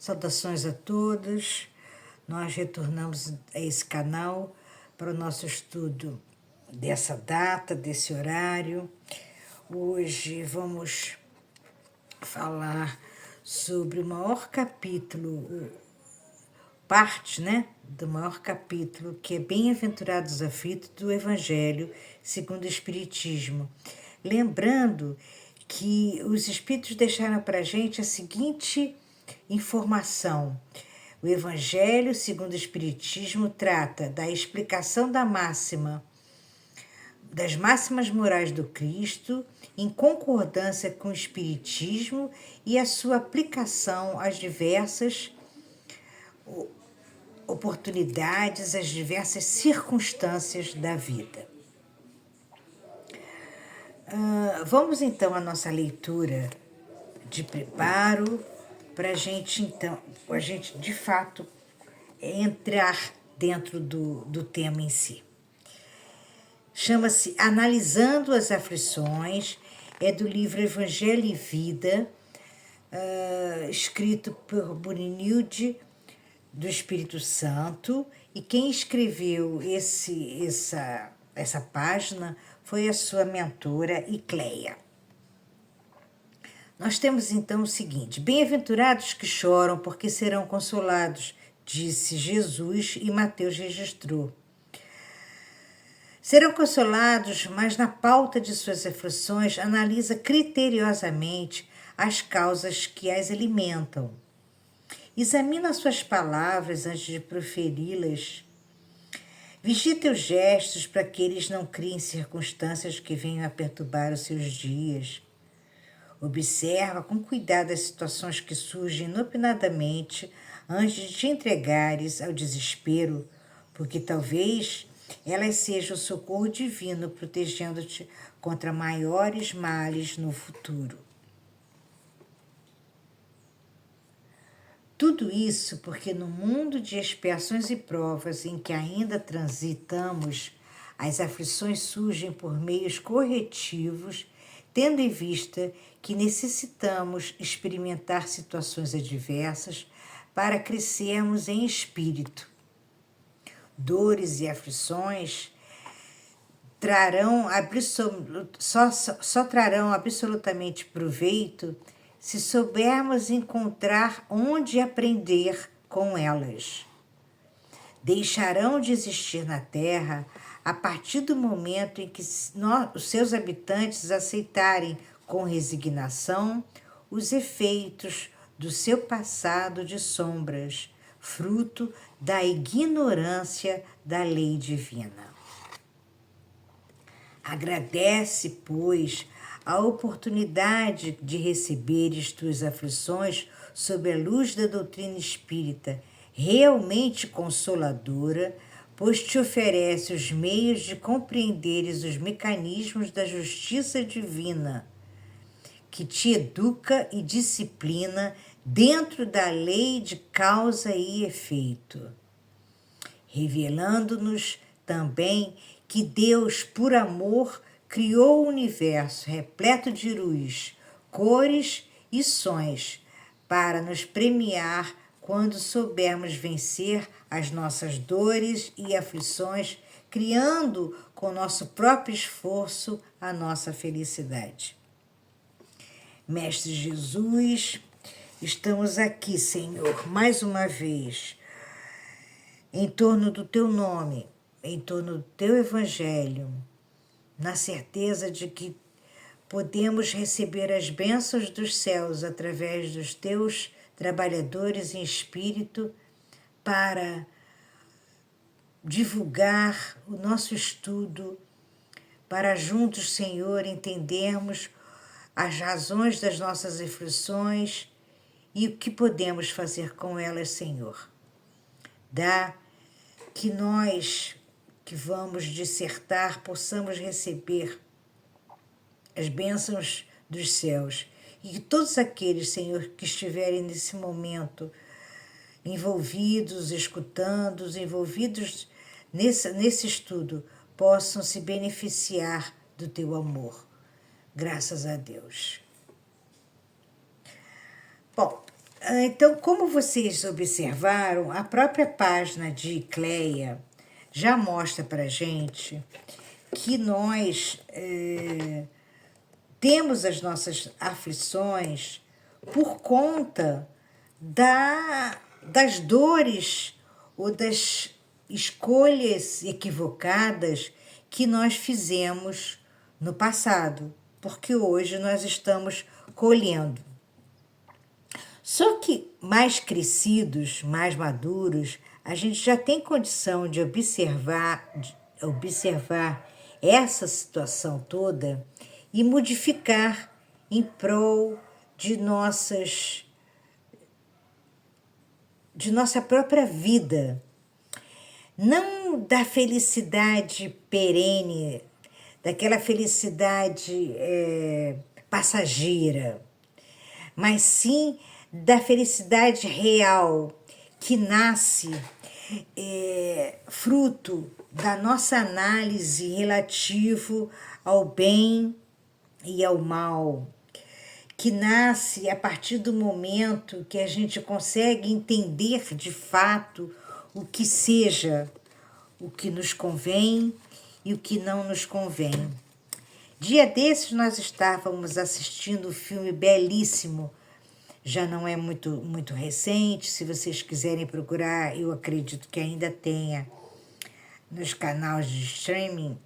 Saudações a todos. Nós retornamos a esse canal para o nosso estudo dessa data, desse horário. Hoje vamos falar sobre o maior capítulo, parte, do maior capítulo, que é Bem-aventurados aflitos do Evangelho segundo o Espiritismo. Lembrando que os Espíritos deixaram para a gente a seguinte informação. O Evangelho segundo o Espiritismo trata da explicação das máximas morais do Cristo, em concordância com o Espiritismo e a sua aplicação às diversas oportunidades, às diversas circunstâncias da vida. Vamos então à nossa leitura de preparo para a gente de fato entrar dentro do tema em si. Chama-se Analisando as Aflições, é do livro Evangelho e Vida, escrito por Brunilde do Espírito Santo, e quem escreveu essa página foi a sua mentora, Icleia. Nós temos então o seguinte: bem-aventurados que choram, porque serão consolados, disse Jesus e Mateus registrou. Serão consolados, mas na pauta de suas aflições analisa criteriosamente as causas que as alimentam. Examina suas palavras antes de proferi-las. Vigie teus gestos para que eles não criem circunstâncias que venham a perturbar os seus dias. Observa com cuidado as situações que surgem inopinadamente antes de te entregares ao desespero, porque talvez elas sejam o socorro divino protegendo-te contra maiores males no futuro. Tudo isso porque no mundo de expiações e provas em que ainda transitamos, as aflições surgem por meios corretivos, tendo em vista que necessitamos experimentar situações adversas para crescermos em espírito. Dores e aflições só trarão absolutamente proveito se soubermos encontrar onde aprender com elas. Deixarão de existir na Terra a partir do momento em que os seus habitantes aceitarem com resignação os efeitos do seu passado de sombras, fruto da ignorância da lei divina. Agradece, pois, a oportunidade de receberes tuas aflições sob a luz da doutrina espírita, realmente consoladora, pois te oferece os meios de compreenderes os mecanismos da justiça divina, que te educa e disciplina dentro da lei de causa e efeito, revelando-nos também que Deus, por amor, criou o universo repleto de luz, cores e sons, para nos premiar quando soubermos vencer as nossas dores e aflições, criando com nosso próprio esforço a nossa felicidade. Mestre Jesus, estamos aqui, Senhor, mais uma vez, em torno do Teu nome, em torno do Teu Evangelho, na certeza de que podemos receber as bênçãos dos céus através dos Teus trabalhadores em espírito para divulgar o nosso estudo, para juntos, Senhor, entendermos as razões das nossas aflições e o que podemos fazer com elas, Senhor. Dá que nós que vamos dissertar possamos receber as bênçãos dos céus e que todos aqueles, Senhor, que estiverem nesse momento envolvidos, escutando, envolvidos nesse estudo, possam se beneficiar do Teu amor. Graças a Deus. Bom, Então, como vocês observaram, a própria página de Cleia já mostra para gente que nós temos as nossas aflições por conta das dores ou das escolhas equivocadas que nós fizemos no passado, porque hoje nós estamos colhendo. Só que mais crescidos, mais maduros, a gente já tem condição de observar essa situação toda e modificar em prol de nossa própria vida. Não da felicidade perene, daquela felicidade passageira, mas sim da felicidade real, que nasce fruto da nossa análise relativo ao bem e ao mal, que nasce a partir do momento que a gente consegue entender de fato o que seja, o que nos convém e o que não nos convém. Dia desses nós estávamos assistindo um filme belíssimo, já não é muito recente, se vocês quiserem procurar, eu acredito que ainda tenha nos canais de streaming.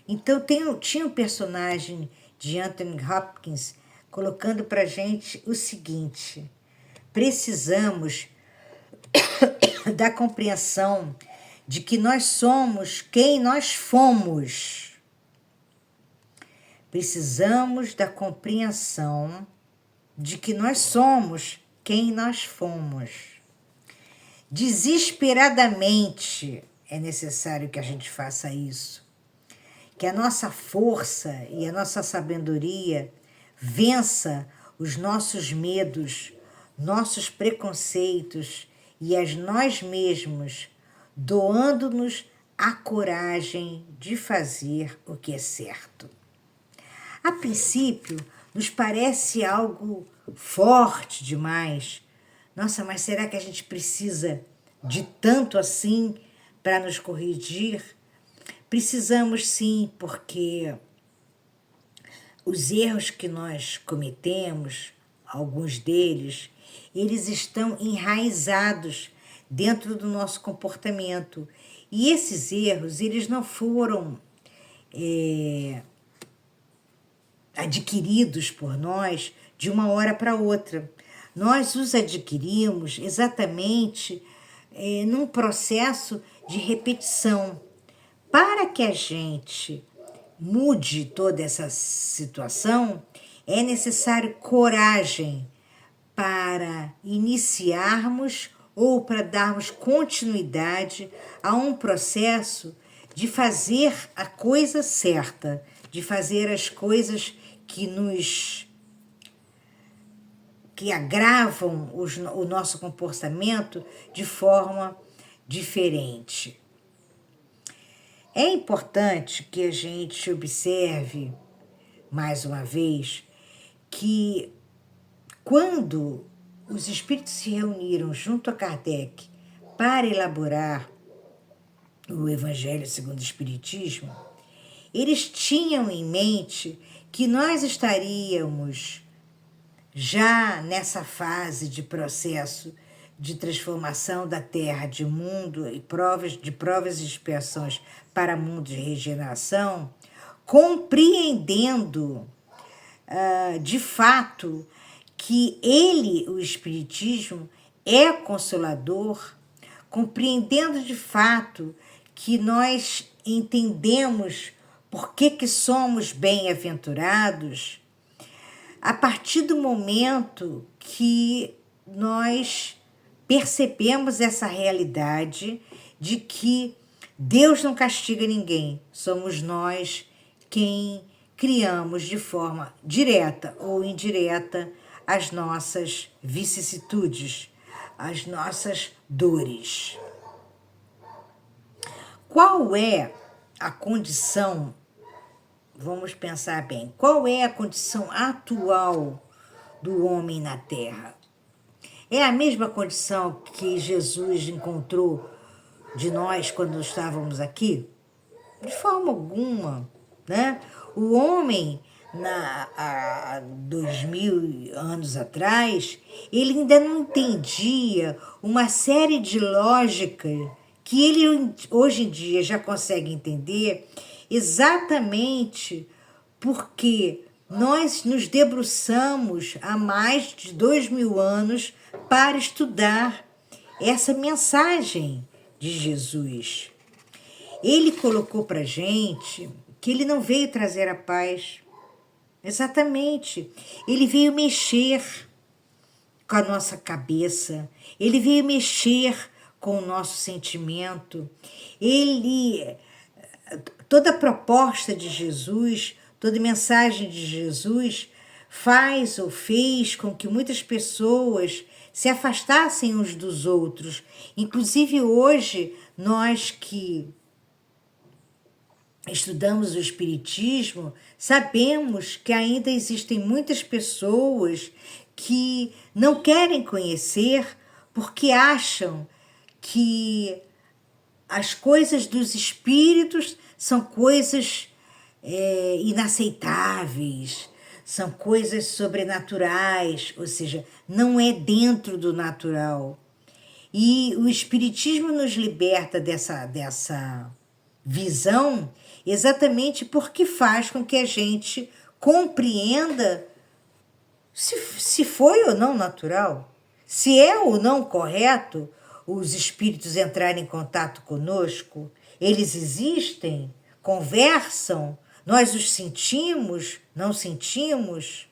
Então tinha um personagem de Anthony Hopkins colocando para gente o seguinte: precisamos da compreensão de que nós somos quem nós fomos. Precisamos da compreensão de que nós somos quem nós fomos. Desesperadamente é necessário que a gente faça isso. Que a nossa força e a nossa sabedoria vença os nossos medos, nossos preconceitos e a nós mesmos, doando-nos a coragem de fazer o que é certo. A princípio, nos parece algo forte demais. Nossa, mas será que a gente precisa de tanto assim para nos corrigir? Precisamos sim, porque os erros que nós cometemos, alguns deles, eles estão enraizados dentro do nosso comportamento. E esses erros, eles não foram adquiridos por nós de uma hora para outra. Nós os adquirimos exatamente num processo de repetição. Para que a gente mude toda essa situação, é necessário coragem para iniciarmos ou para darmos continuidade a um processo de fazer a coisa certa, de fazer as coisas que agravam o nosso comportamento de forma diferente. É importante que a gente observe, mais uma vez, que quando os espíritos se reuniram junto a Kardec para elaborar o Evangelho segundo o Espiritismo, eles tinham em mente que nós estaríamos já nessa fase de processo de transformação da Terra de mundo e provas e expiações para mundo de regeneração, compreendendo de fato que o Espiritismo, é consolador, compreendendo de fato que nós entendemos por que somos bem-aventurados, a partir do momento que nós percebemos essa realidade de que Deus não castiga ninguém, somos nós quem criamos de forma direta ou indireta as nossas vicissitudes, as nossas dores. Qual é a condição, vamos pensar bem, qual é a condição atual do homem na terra. É a mesma condição que Jesus encontrou de nós quando estávamos aqui? De forma alguma, né? O homem, há 2000 anos atrás, ele ainda não entendia uma série de lógicas que ele hoje em dia já consegue entender, exatamente porque nós nos debruçamos há mais de 2000 anos para estudar essa mensagem de Jesus. Ele colocou para gente que ele não veio trazer a paz. Exatamente. Ele veio mexer com a nossa cabeça. Ele veio mexer com o nosso sentimento. Toda a proposta de Jesus, toda a mensagem de Jesus faz ou fez com que muitas pessoas se afastassem uns dos outros. Inclusive hoje, nós que estudamos o Espiritismo, sabemos que ainda existem muitas pessoas que não querem conhecer porque acham que as coisas dos espíritos são coisas inaceitáveis, são coisas sobrenaturais, ou seja, não é dentro do natural. E o Espiritismo nos liberta dessa visão exatamente porque faz com que a gente compreenda se foi ou não natural, se é ou não correto os espíritos entrarem em contato conosco. Eles existem, conversam, nós os sentimos, não sentimos.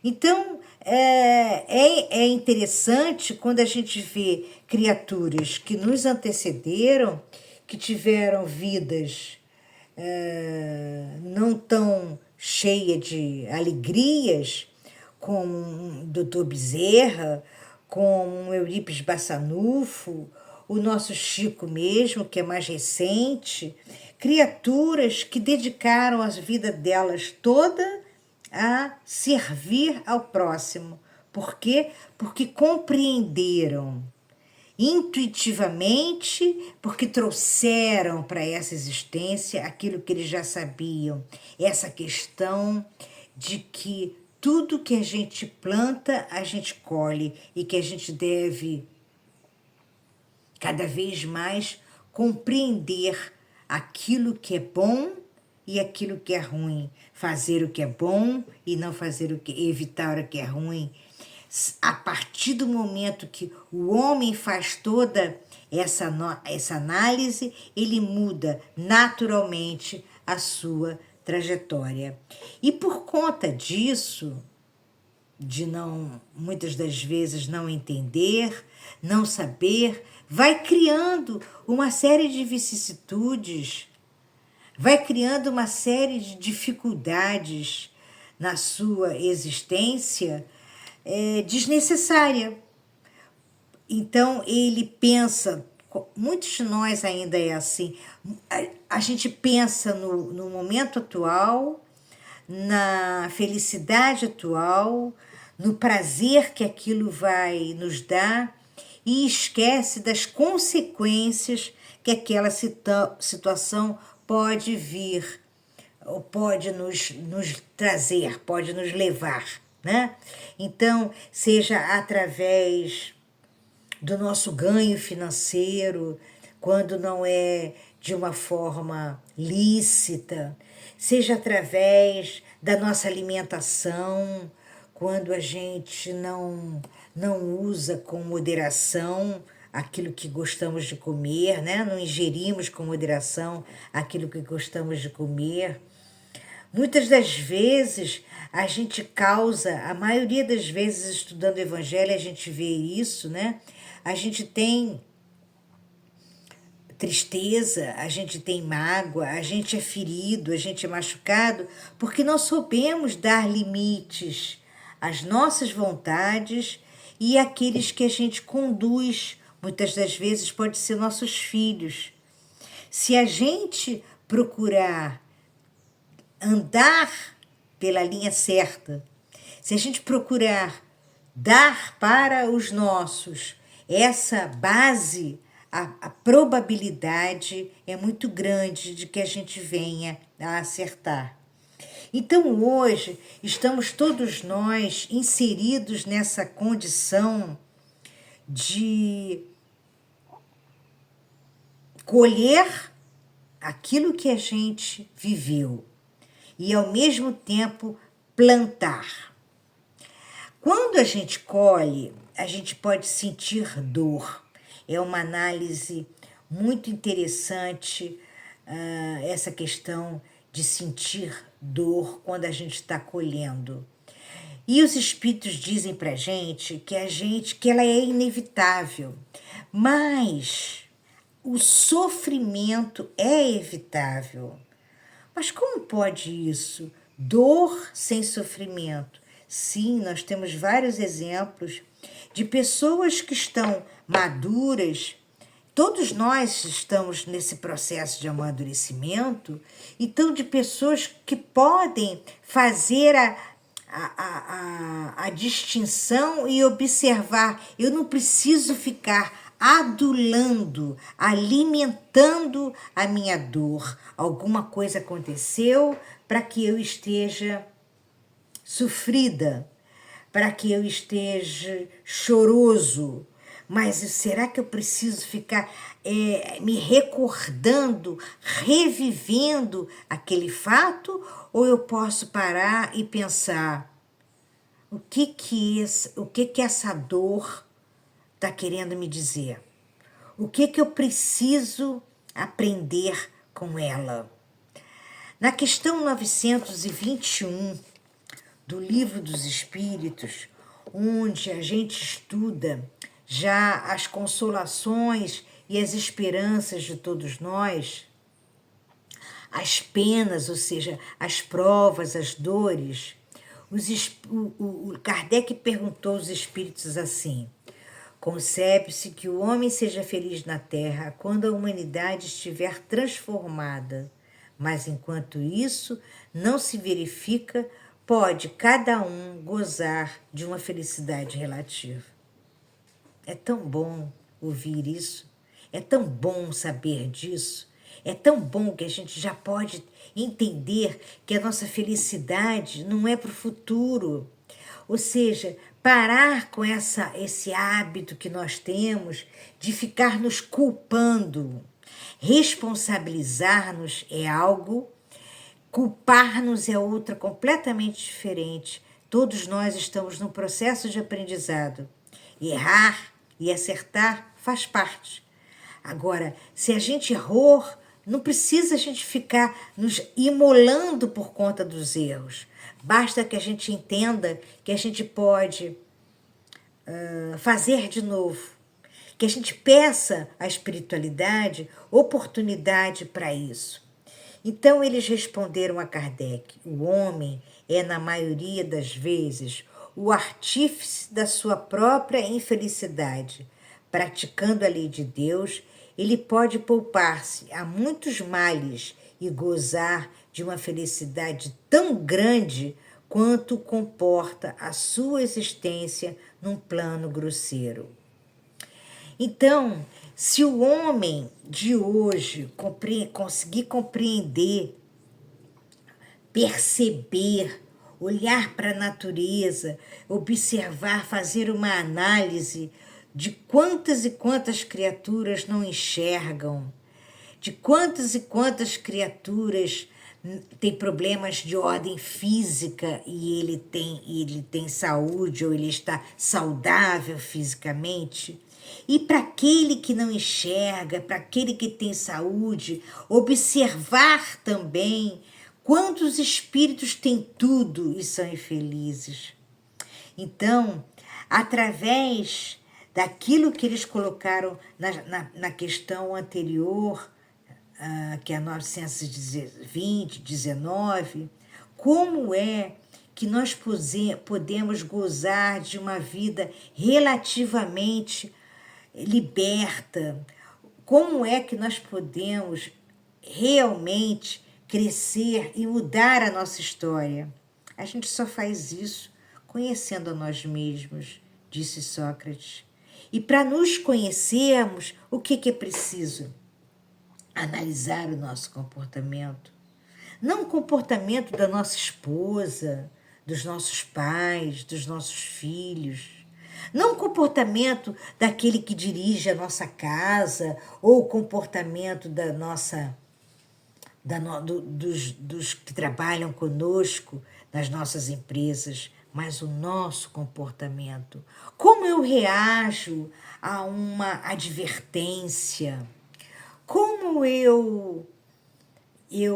Então, é interessante quando a gente vê criaturas que nos antecederam, que tiveram vidas não tão cheias de alegrias, como o Dr. Bezerra, como o Eurípides Bassanufo, o nosso Chico mesmo, que é mais recente, criaturas que dedicaram a vida delas toda a servir ao próximo. Por quê? Porque compreenderam intuitivamente, porque trouxeram para essa existência aquilo que eles já sabiam, essa questão de que tudo que a gente planta, a gente colhe, e que a gente deve cada vez mais compreender aquilo que é bom e aquilo que é ruim, fazer o que é bom e não fazer evitar o que é ruim. A partir do momento que o homem faz toda essa análise, ele muda naturalmente a sua trajetória. E por conta disso, de muitas das vezes não entender, não saber, vai criando uma série de vicissitudes, vai criando uma série de dificuldades na sua existência desnecessária. Então ele pensa, muitos de nós ainda é assim, a gente pensa no momento atual, na felicidade atual, no prazer que aquilo vai nos dar, e esquece das consequências que aquela situação pode vir, ou pode nos trazer, pode nos levar, né? Então, seja através do nosso ganho financeiro, quando não é de uma forma lícita, seja através da nossa alimentação, quando a gente não usa com moderação aquilo que gostamos de comer, né? Não ingerimos com moderação aquilo que gostamos de comer. Muitas das vezes a gente causa, a maioria das vezes estudando o Evangelho a gente vê isso, né? A gente tem tristeza, a gente tem mágoa, a gente é ferido, a gente é machucado, porque não soubemos dar limites às nossas vontades e àqueles que a gente conduz. Muitas das vezes pode ser nossos filhos. Se a gente procurar andar pela linha certa, se a gente procurar dar para os nossos essa base, a probabilidade é muito grande de que a gente venha a acertar. Então, hoje, estamos todos nós inseridos nessa condição de colher aquilo que a gente viveu e, ao mesmo tempo, plantar. Quando a gente colhe, a gente pode sentir dor. É uma análise muito interessante, essa questão de sentir dor quando a gente está colhendo. E os espíritos dizem para a gente que ela é inevitável, mas o sofrimento é evitável. Mas como pode isso? Dor sem sofrimento. Sim, nós temos vários exemplos de pessoas que estão maduras. Todos nós estamos nesse processo de amadurecimento, então de pessoas que podem fazer a distinção e observar. Eu não preciso ficar adulando, alimentando a minha dor. Alguma coisa aconteceu para que eu esteja sofrida, para que eu esteja choroso. Mas será que eu preciso ficar me recordando, revivendo aquele fato? Ou eu posso parar e pensar, o que essa dor está querendo me dizer? O que eu preciso aprender com ela? Na questão 921 do Livro dos Espíritos, onde a gente estuda já as consolações e as esperanças de todos nós, as penas, ou seja, as provas, as dores, o Kardec perguntou aos espíritos assim: concebe-se que o homem seja feliz na Terra quando a humanidade estiver transformada, mas enquanto isso não se verifica, pode cada um gozar de uma felicidade relativa. É tão bom ouvir isso, é tão bom saber disso, é tão bom que a gente já pode entender que a nossa felicidade não é para o futuro. Ou seja, parar com esse hábito que nós temos de ficar nos culpando. Responsabilizar-nos é algo, culpar-nos é outra completamente diferente. Todos nós estamos num processo de aprendizado. Errar e acertar faz parte. Agora, se a gente errou, não precisa a gente ficar nos imolando por conta dos erros. Basta que a gente entenda que a gente pode fazer de novo. Que a gente peça à espiritualidade oportunidade para isso. Então, eles responderam a Kardec: o homem é, na maioria das vezes, o artífice da sua própria infelicidade. Praticando a lei de Deus, ele pode poupar-se a muitos males e gozar de uma felicidade tão grande quanto comporta a sua existência num plano grosseiro. Então, se o homem de hoje conseguir compreender, perceber, olhar para a natureza, observar, fazer uma análise de quantas e quantas criaturas não enxergam, de quantas e quantas criaturas têm problemas de ordem física e ele tem saúde ou ele está saudável fisicamente. E para aquele que não enxerga, para aquele que tem saúde, observar também quantos espíritos têm tudo e são infelizes. Então, através daquilo que eles colocaram na questão anterior, que é a 920, 19, como é que nós podemos gozar de uma vida relativamente liberta? Como é que nós podemos realmente crescer e mudar a nossa história? A gente só faz isso conhecendo a nós mesmos, disse Sócrates. E para nos conhecermos, o que é preciso? Analisar o nosso comportamento. Não o comportamento da nossa esposa, dos nossos pais, dos nossos filhos. Não o comportamento daquele que dirige a nossa casa ou o comportamento dos que trabalham conosco nas nossas empresas, mas o nosso comportamento. Como eu reajo a uma advertência? Como eu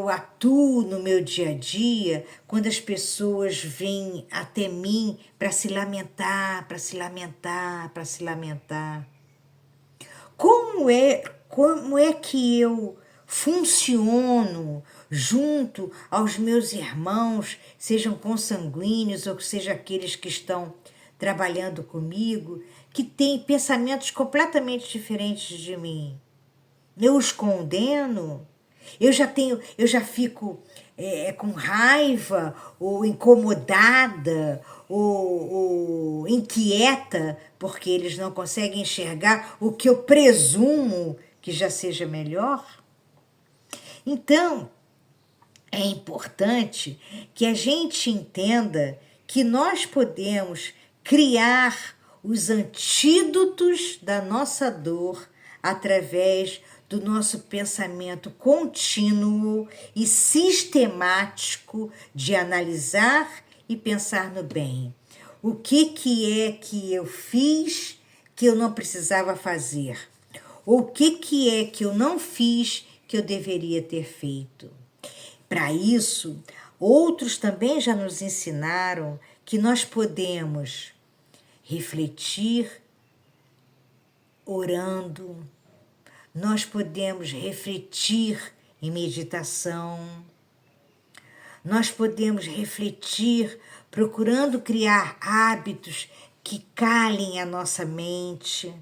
atuo no meu dia a dia quando as pessoas vêm até mim para se lamentar, para se lamentar, para se lamentar? Como é que eu funciono junto aos meus irmãos, sejam consanguíneos ou seja aqueles que estão trabalhando comigo, que têm pensamentos completamente diferentes de mim? Eu os condeno? Eu já fico com raiva, ou incomodada, ou inquieta, porque eles não conseguem enxergar o que eu presumo que já seja melhor? Então, é importante que a gente entenda que nós podemos criar os antídotos da nossa dor através do nosso pensamento contínuo e sistemático de analisar e pensar no bem. O que é que eu fiz que eu não precisava fazer? O que é que eu não fiz que eu deveria ter feito? Para isso, outros também já nos ensinaram que nós podemos refletir orando, nós podemos refletir em meditação, nós podemos refletir procurando criar hábitos que calem a nossa mente,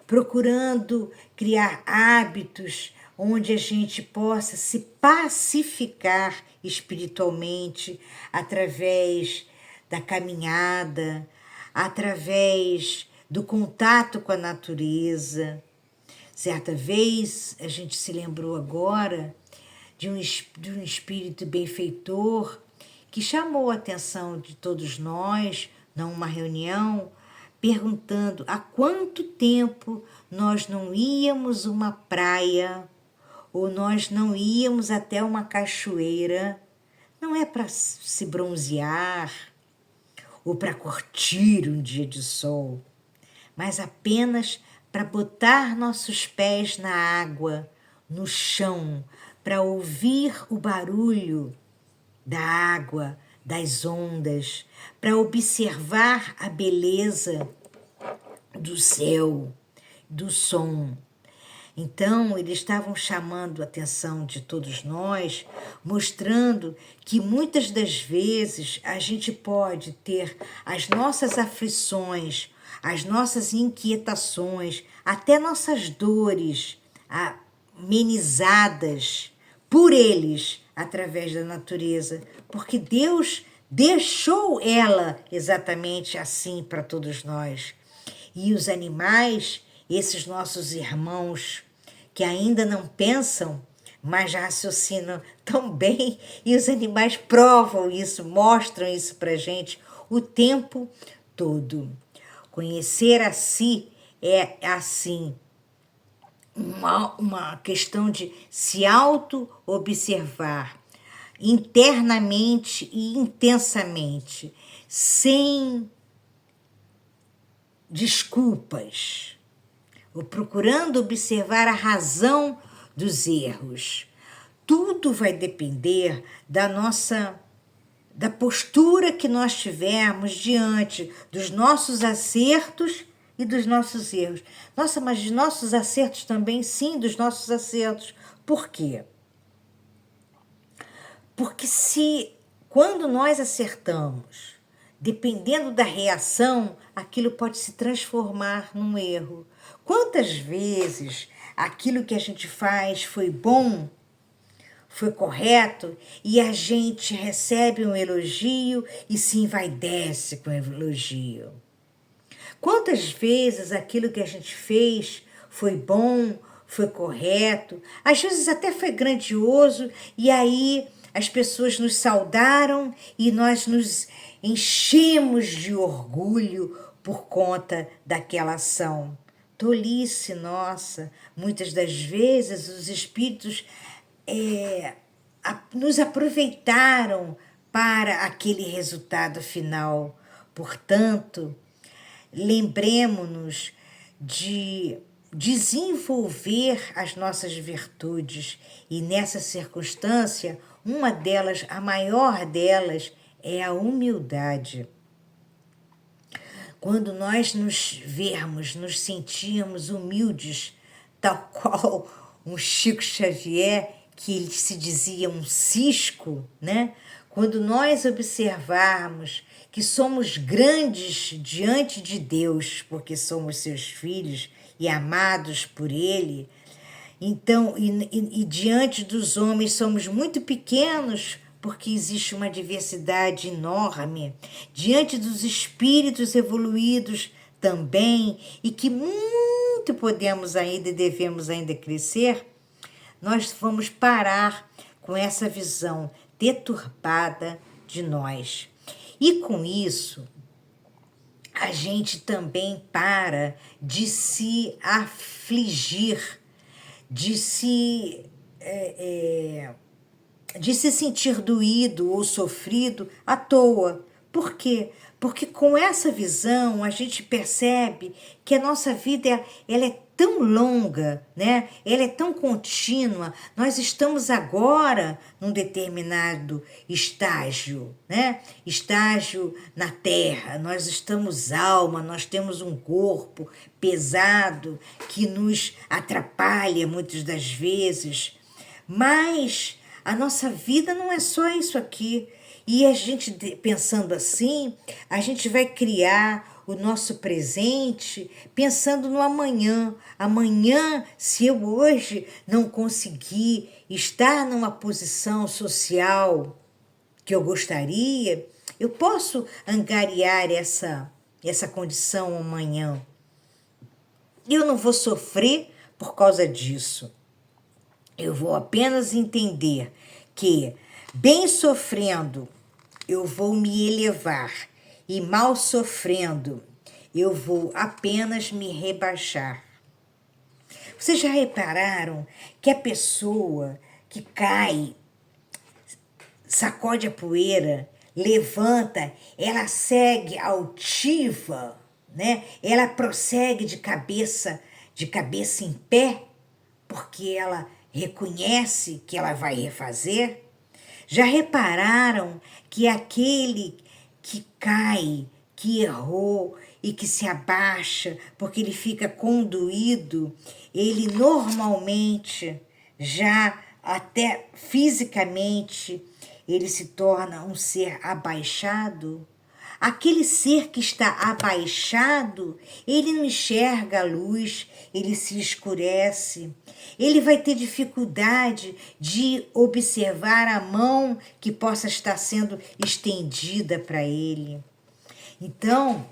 procurando criar hábitos onde a gente possa se pacificar espiritualmente através da caminhada, através do contato com a natureza. Certa vez, a gente se lembrou agora de um espírito benfeitor que chamou a atenção de todos nós, numa reunião, perguntando há quanto tempo nós não íamos uma praia ou nós não íamos até uma cachoeira. Não é para se bronzear ou para curtir um dia de sol, mas apenas para botar nossos pés na água, no chão, para ouvir o barulho da água, das ondas, para observar a beleza do céu, do som. Então, eles estavam chamando a atenção de todos nós, mostrando que muitas das vezes a gente pode ter as nossas aflições, as nossas inquietações, até nossas dores amenizadas por eles através da natureza, porque Deus deixou ela exatamente assim para todos nós. E os animais, esses nossos irmãos que ainda não pensam, mas raciocinam tão bem, e os animais provam isso, mostram isso para a gente o tempo todo. Conhecer a si é, assim, uma questão de se auto-observar internamente e intensamente, sem desculpas, ou procurando observar a razão dos erros. Tudo vai depender da postura que nós tivermos diante dos nossos acertos e dos nossos erros. Nossa, mas de nossos acertos também, sim, dos nossos acertos. Por quê? Porque quando nós acertamos, dependendo da reação, aquilo pode se transformar num erro. Quantas vezes aquilo que a gente faz foi bom, foi correto, e a gente recebe um elogio e se envaidece com o elogio. Quantas vezes aquilo que a gente fez foi bom, foi correto, às vezes até foi grandioso, e aí as pessoas nos saudaram e nós nos enchemos de orgulho por conta daquela ação. Tolice nossa, muitas das vezes os espíritos nos aproveitaram para aquele resultado final. Portanto, lembremos-nos de desenvolver as nossas virtudes, e nessa circunstância, uma delas, a maior delas, é a humildade. Quando nós nos vermos, nos sentirmos humildes, tal qual um Chico Xavier, que ele se dizia um cisco, né? Quando nós observarmos que somos grandes diante de Deus, porque somos seus filhos e amados por Ele, então, e diante dos homens somos muito pequenos, porque existe uma diversidade enorme, diante dos espíritos evoluídos também, e que muito podemos ainda e devemos ainda crescer, nós vamos parar com essa visão deturpada de nós. E com isso, a gente também para de se afligir, de se sentir doído ou sofrido à toa. Por quê? Porque com essa visão a gente percebe que a nossa vida ela é tão longa, né? Ela é tão contínua. Nós estamos agora num determinado estágio, né? Estágio na Terra. Nós estamos alma, nós temos um corpo pesado que nos atrapalha muitas das vezes. Mas a nossa vida não é só isso aqui. E a gente, pensando assim, a gente vai criar o nosso presente pensando no amanhã. Amanhã, se eu hoje não conseguir estar numa posição social que eu gostaria, eu posso angariar essa condição amanhã. Eu não vou sofrer por causa disso. Eu vou apenas entender que, bem sofrendo, eu vou me elevar, e mal sofrendo, eu vou apenas me rebaixar. Vocês já repararam que a pessoa que cai, sacode a poeira, levanta, ela segue altiva, né? Ela prossegue de cabeça em pé, porque ela reconhece que ela vai refazer? Já repararam que aquele que cai, que errou e que se abaixa porque ele fica condoído, ele normalmente, já até fisicamente, ele se torna um ser abaixado? Aquele ser que está abaixado, ele não enxerga a luz, ele se escurece. Ele vai ter dificuldade de observar a mão que possa estar sendo estendida para ele. Então,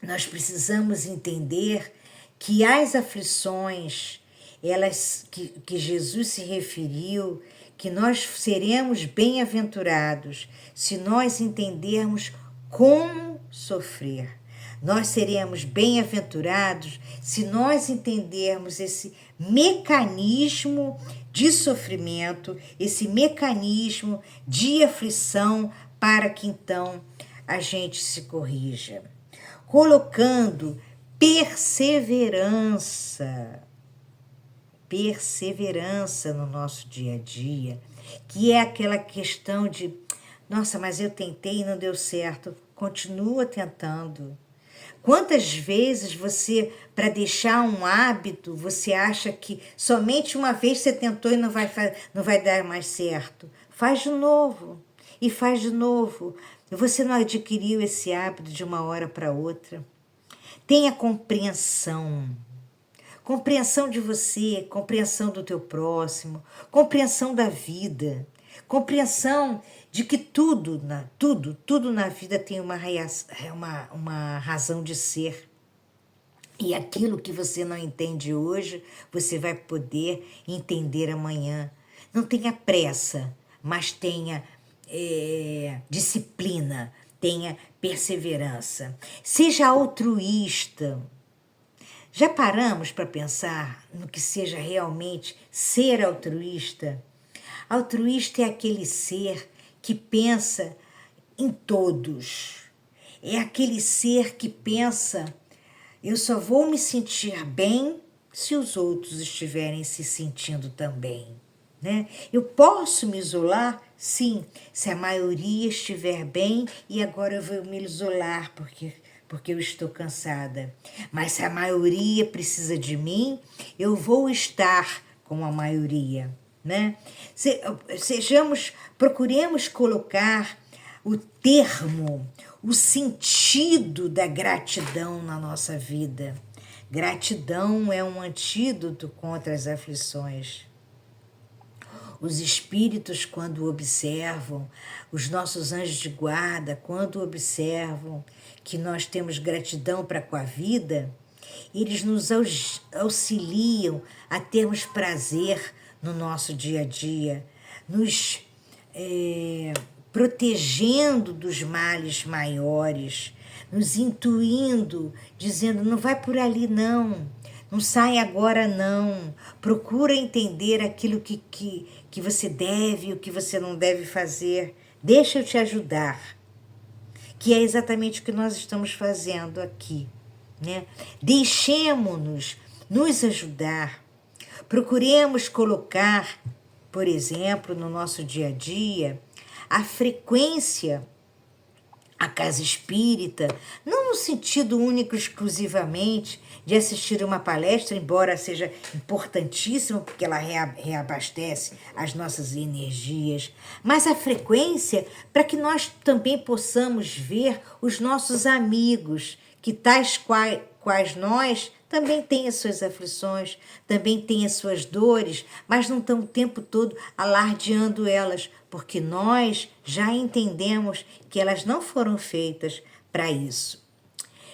nós precisamos entender que as aflições, elas que Jesus se referiu, que nós seremos bem-aventurados se nós entendermos como sofrer. Nós seremos bem-aventurados se nós entendermos esse mecanismo de sofrimento, esse mecanismo de aflição, para que então a gente se corrija. Colocando perseverança no nosso dia a dia, que é aquela questão de, nossa, mas eu tentei e não deu certo. Continua tentando. Quantas vezes você, para deixar um hábito, você acha que somente uma vez você tentou e não vai dar mais certo? Faz de novo e faz de novo. Você não adquiriu esse hábito de uma hora para outra. Tenha compreensão. compreensão de você, compreensão do teu próximo, compreensão da vida, compreensão de que tudo na vida tem uma razão de ser. E aquilo que você não entende hoje, você vai poder entender amanhã. Não tenha pressa, mas tenha disciplina, tenha perseverança. Seja altruísta. Já paramos para pensar no que seja realmente ser altruísta? Altruísta é aquele ser que pensa em todos. É aquele ser que pensa: eu só vou me sentir bem se os outros estiverem se sentindo também, né? Eu posso me isolar? Sim, se a maioria estiver bem, e agora eu vou me isolar porque eu estou cansada. Mas se a maioria precisa de mim, eu vou estar com a maioria, né? Procuremos colocar o termo, o sentido da gratidão na nossa vida. Gratidão é um antídoto contra as aflições. Os espíritos, quando observam, os nossos anjos de guarda, quando observam que nós temos gratidão para com a vida, eles nos auxiliam a termos prazer no nosso dia a dia, nos protegendo dos males maiores, nos intuindo, dizendo: não vai por ali não, não sai agora não, procura entender aquilo que você deve e o que você não deve fazer, deixa eu te ajudar, que é exatamente o que nós estamos fazendo aqui, né? Deixemo-nos nos ajudar, procuremos colocar, por exemplo, no nosso dia a dia, a frequência à casa espírita, não no sentido único exclusivamente de assistir uma palestra, embora seja importantíssimo, porque ela reabastece as nossas energias, mas a frequência para que nós também possamos ver os nossos amigos, que tais quais nós também têm as suas aflições, também têm as suas dores, mas não estão o tempo todo alardeando elas, porque nós já entendemos que elas não foram feitas para isso.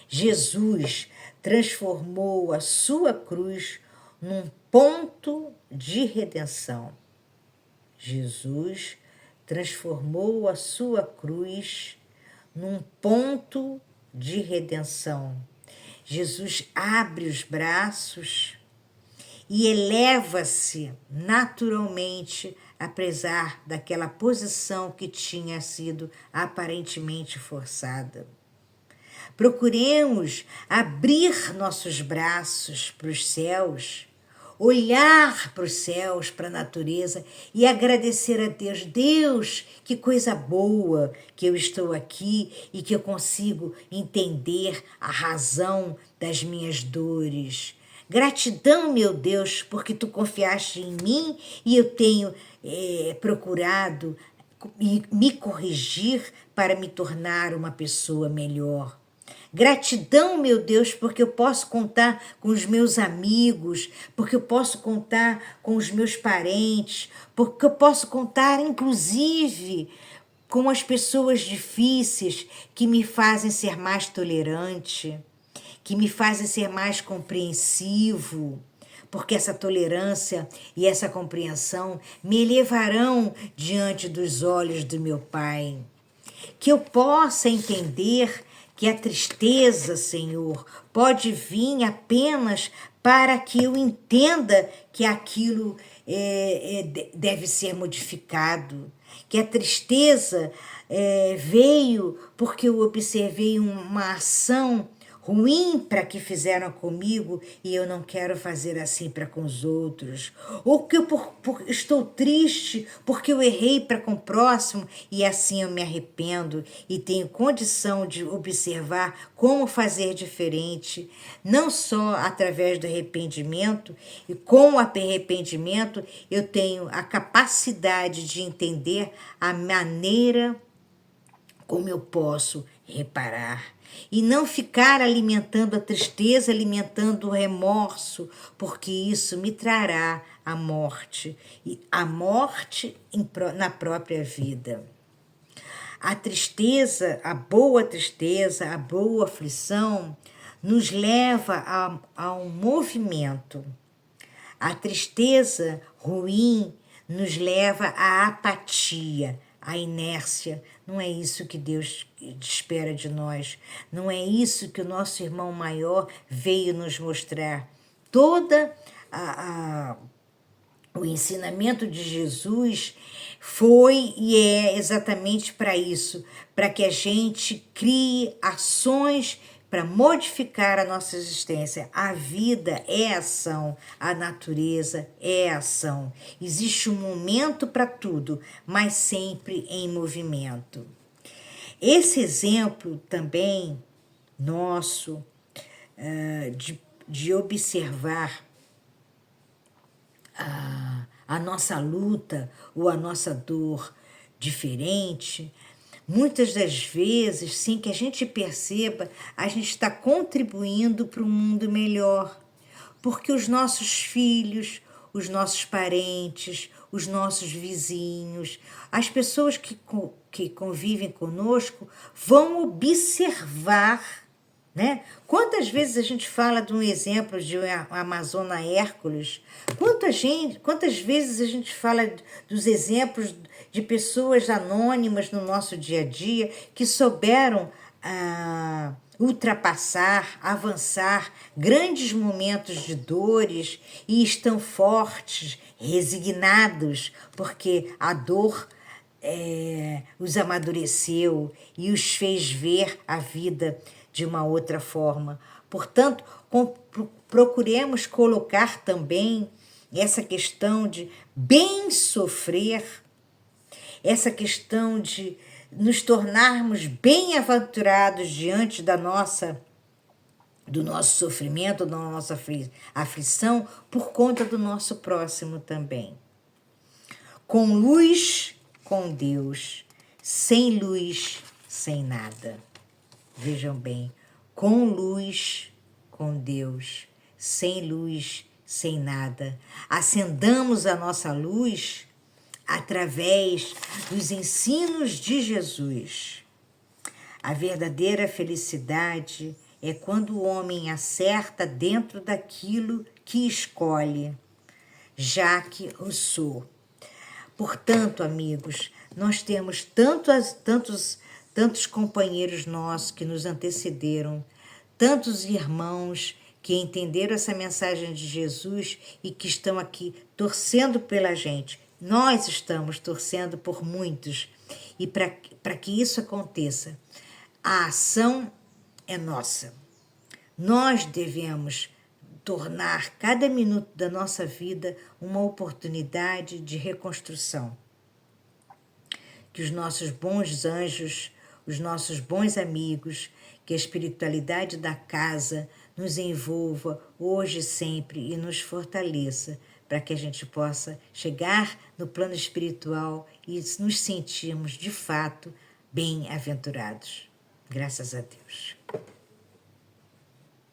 Jesus transformou a sua cruz num ponto de redenção. Jesus transformou a sua cruz num ponto de redenção. Jesus abre os braços e eleva-se naturalmente, apesar daquela posição que tinha sido aparentemente forçada. Procuremos abrir nossos braços para os céus, olhar para os céus, para a natureza e agradecer a Deus. Deus, que coisa boa que eu estou aqui e que eu consigo entender a razão das minhas dores. Gratidão, meu Deus, porque tu confiaste em mim e eu tenho procurado me corrigir para me tornar uma pessoa melhor. Gratidão, meu Deus, porque eu posso contar com os meus amigos, porque eu posso contar com os meus parentes, porque eu posso contar, inclusive, com as pessoas difíceis que me fazem ser mais tolerante, que me fazem ser mais compreensivo, porque essa tolerância e essa compreensão me elevarão diante dos olhos do meu Pai. Que eu possa entender que a tristeza, Senhor, pode vir apenas para que eu entenda que aquilo deve ser modificado. Que a tristeza veio porque eu observei uma ação ruim para que fizeram comigo e eu não quero fazer assim para com os outros. Ou que eu estou triste porque eu errei para com o próximo e assim eu me arrependo e tenho condição de observar como fazer diferente, não só através do arrependimento, e com o arrependimento eu tenho a capacidade de entender a maneira como eu posso reparar. e não ficar alimentando a tristeza, alimentando o remorso, porque isso me trará a morte, e a morte na própria vida. A tristeza, a boa tristeza, a boa aflição, nos leva a um movimento. A tristeza ruim nos leva à apatia, à inércia. Não é isso que Deus espera de nós. Não é isso que o nosso irmão maior veio nos mostrar. Toda o ensinamento de Jesus foi e é exatamente para isso, para que a gente crie ações para modificar a nossa existência. A vida é ação, a natureza é ação. Existe um momento para tudo, mas sempre em movimento. Esse exemplo também nosso de observar a nossa luta ou a nossa dor diferente, muitas das vezes, sem que a gente perceba, a gente está contribuindo para um mundo melhor. Porque os nossos filhos, os nossos parentes, os nossos vizinhos, as pessoas que convivem conosco vão observar, né? Quantas vezes a gente fala de um exemplo de uma Amazona Hércules? Quantas vezes a gente fala dos exemplos de pessoas anônimas no nosso dia a dia que souberam ultrapassar, avançar grandes momentos de dores e estão fortes, resignados, porque a dor os amadureceu e os fez ver a vida de uma outra forma. Portanto, procuremos colocar também essa questão de bem sofrer, essa questão de nos tornarmos bem-aventurados diante do nosso sofrimento, da nossa aflição, por conta do nosso próximo também. Com luz, com Deus, sem luz, sem nada. Vejam bem, com luz, com Deus, sem luz, sem nada. Acendamos a nossa luz através dos ensinos de Jesus. A verdadeira felicidade é quando o homem acerta dentro daquilo que escolhe. Jacques Rousseau. Portanto, amigos, nós temos tantos companheiros nossos que nos antecederam, tantos irmãos que entenderam essa mensagem de Jesus e que estão aqui torcendo pela gente. Nós estamos torcendo por muitos. E para que isso aconteça, a ação é nossa. Nós devemos tornar cada minuto da nossa vida uma oportunidade de reconstrução. Que os nossos bons anjos, os nossos bons amigos, que a espiritualidade da casa nos envolva hoje e sempre e nos fortaleça para que a gente possa chegar no plano espiritual e nos sentirmos de fato bem-aventurados. Graças a Deus.